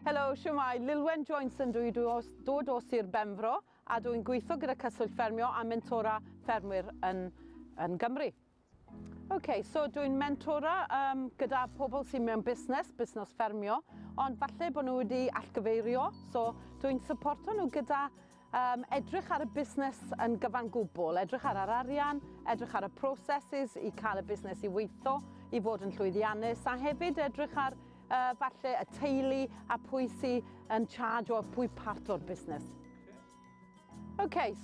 Helo, siwmai, Lilwen Joynson dwi'n dod o Sir Benfro a dwi'n gweithio gyda cyswllt Ffermio a mentora ffermwyr yn Gymru. So dwi'n mentora gyda pobl sy'n mewn busnes Ffermio, ond falle bod nhw wedi Arallgyfeirio, so dwi'n supporto nhw gyda edrych ar y busnes yn gyfan gwbl, edrych ar yr arian, edrych ar y processes i cael y busnes i weithio, i fod yn llwyddiannus, a hefyd edrych ar falle y teulu a pwy sy'n yn charge o pwy part o'r busnes.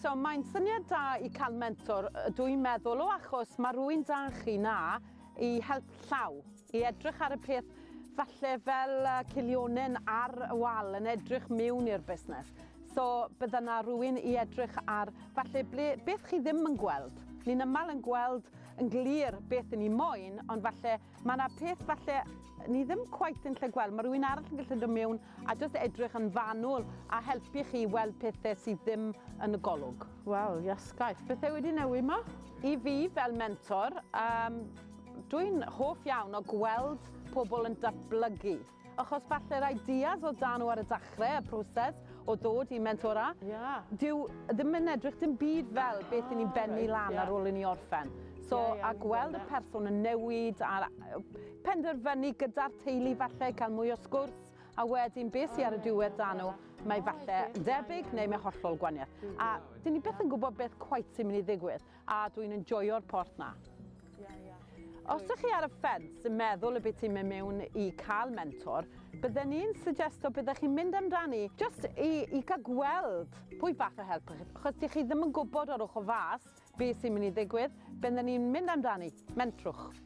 So mae'n syniad da i cael mentor, dwi'n meddwl, o achos mae rhywun da chi na i help llaw, i edrych ar y peth falle fel cilionyn ar y wal yn edrych mewn i'r busnes. So bydda na rhywun i edrych ar falle beth chi ddim yn gweld. Ni'n ymal yn gweld yn glir beth ni moyn, ond falle mae yna peth falle ni ddim cweit yn lle gweld. Mae rhywun arall yn gallu dod mewn a jyst edrych yn fanwl a helpu chi weld pethau sydd ddim yn y golwg. Wel, iasgaeth. Bethau wedi newid ma? I fi fel mentor, dwi'n hoff iawn o gweld pobl yn datblygu. Achos falle'r ideas o dan nhw ar y dechrau, y proses o ddod i mentora, dyw ddim yn edrych dim byd fel beth ni'n bennu lan ar ôl i ni orffen. So, a gweld y person yn newid, a penderfynu gyda'r teulu falle, cael mwy o sgwrs, a wedyn beth sydd ar y diwedd dan nhw, mae falle debyg neu mae hollol gwaniaeth. A dyn ni beth yn gwybod beth cweit sy'n mynd i ddigwydd, a dwi'n enjoyo'r port na. Os ydych chi ar y ffens yn meddwl y beth ti'n mynd mewn i cael mentor, bydden ni'n suggesto byddech chi'n mynd amdani just i gael gweld pwy fath o help chi. Achos chi ddim yn gwybod o'r ochr fas beth sy'n mynd i ddigwydd, bydden ni'n mynd amdani, mentrwch.